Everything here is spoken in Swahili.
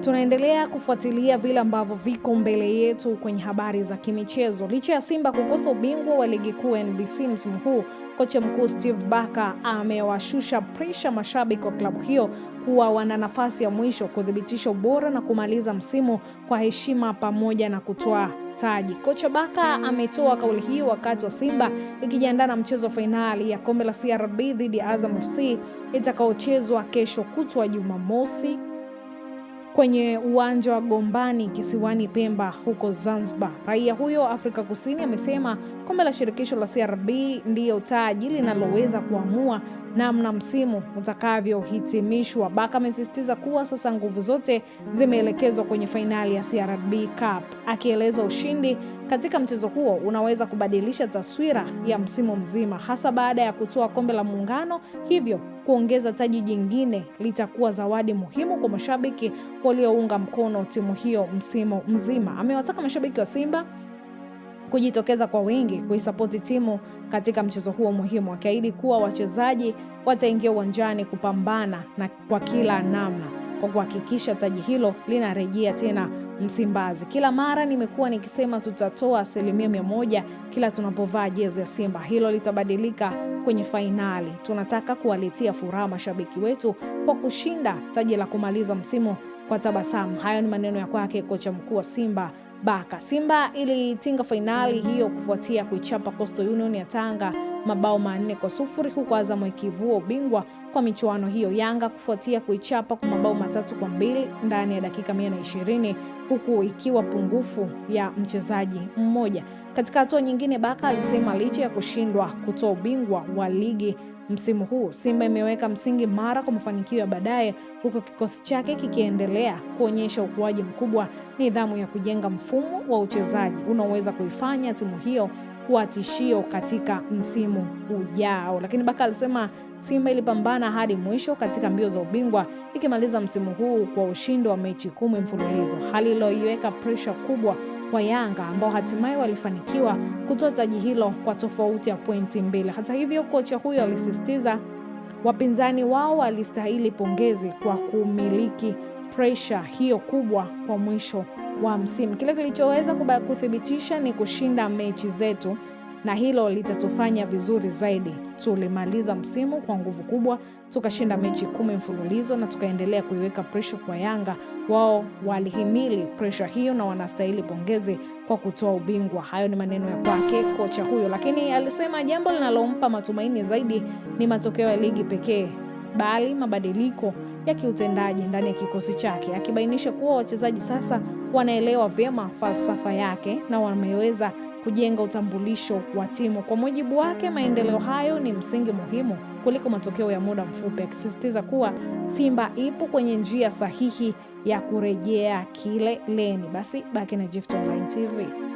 Tunaendelea kufuatilia vile ambavyo viko mbele yetu kwenye habari za kimichezo. Licha ya Simba kukosa ubingwa wa ligi kuu NBC msimu huu, kocha mkuu Steve Barker amewashusha presha mashabiki wa klabu hiyo kuwa wana nafasi ya mwisho kudhibitisha ubora na kumaliza msimu kwa heshima pamoja na kutoa taji. Kocha Barker ametoa kauli hiyo wakati wa Simba ikijiandaa na mchezo fainali ya kombe la CRB dhidi ya Azam FC itakaochezwa kesho kutwa Jumamosi kwenye uwanja wa Gombani kisiwani Pemba huko Zanzibar. Raia huyo Afrika Kusini amesema kombe la shirikisho la CRB ndiyo taji linaloweza kuamua namna msimu utakavyohitimishwa. Barker amesisitiza kuwa sasa nguvu zote zimeelekezwa kwenye fainali ya CRB Cup, akieleza ushindi katika mchezo huo unaweza kubadilisha taswira ya msimu mzima, hasa baada ya kutoa kombe la Muungano, hivyo kuongeza taji jingine litakuwa zawadi muhimu kwa mashabiki waliounga mkono timu hiyo msimu mzima. Amewataka mashabiki wa Simba kujitokeza kwa wingi kuisapoti timu katika mchezo huo muhimu, akiahidi kuwa wachezaji wataingia uwanjani kupambana na kwa kila namna kwa kuhakikisha taji hilo linarejea tena Msimbazi. Kila mara nimekuwa nikisema tutatoa 100% kila tunapovaa jezi ya Simba. Hilo litabadilika kwenye fainali. Tunataka kuwaletea furaha mashabiki wetu kwa kushinda taji la kumaliza msimu kwa tabasamu. Hayo ni maneno ya kwake kocha mkuu wa Simba Barker. Simba ilitinga fainali hiyo kufuatia kuichapa Coastal Union ya Tanga mabao 4-0, huku Azam ikivua ubingwa kwa michuano hiyo. Yanga kufuatia kuichapa kwa mabao 3-2 ndani ya dakika 120, huku ikiwa pungufu ya mchezaji mmoja. Katika hatua nyingine, Barker alisema licha ya kushindwa kutoa ubingwa wa ligi msimu huu, Simba imeweka msingi mara kwa mafanikio ya baadaye, huku kikosi chake kikiendelea kuonyesha ukuaji mkubwa, nidhamu ya kujenga mfumo wa uchezaji unaoweza kuifanya timu hiyo kuwa tishio katika msimu ujao. Lakini Barker alisema Simba ilipambana hadi mwisho katika mbio za ubingwa, ikimaliza msimu huu kwa ushindi wa mechi 10 mfululizo, hali iliyoiweka pressure kubwa kwa Yanga ambao hatimaye walifanikiwa kutoa taji hilo kwa tofauti ya pointi 2. Hata hivyo, kocha huyo alisisitiza wapinzani wao walistahili pongezi kwa kumiliki pressure hiyo kubwa kwa mwisho wa msimu. Kile kilichoweza kuthibitisha ni kushinda mechi zetu, na hilo litatufanya vizuri zaidi. Tulimaliza msimu kwa nguvu kubwa, tukashinda mechi 10 mfululizo na tukaendelea kuiweka pressure kwa Yanga. Wao walihimili pressure hiyo na wanastahili pongezi kwa kutoa ubingwa. Hayo ni maneno ya kwake kocha huyo, lakini alisema jambo linalompa matumaini zaidi ni matokeo ya ligi pekee, bali mabadiliko ya kiutendaji ndani ya kikosi chake, akibainisha kuwa wachezaji sasa wanaelewa vyema falsafa yake na wameweza kujenga utambulisho wa timu. Kwa mujibu wake, maendeleo hayo ni msingi muhimu kuliko matokeo ya muda mfupi, akisisitiza kuwa Simba ipo kwenye njia sahihi ya kurejea kileleni. Basi baki na Gift Online TV.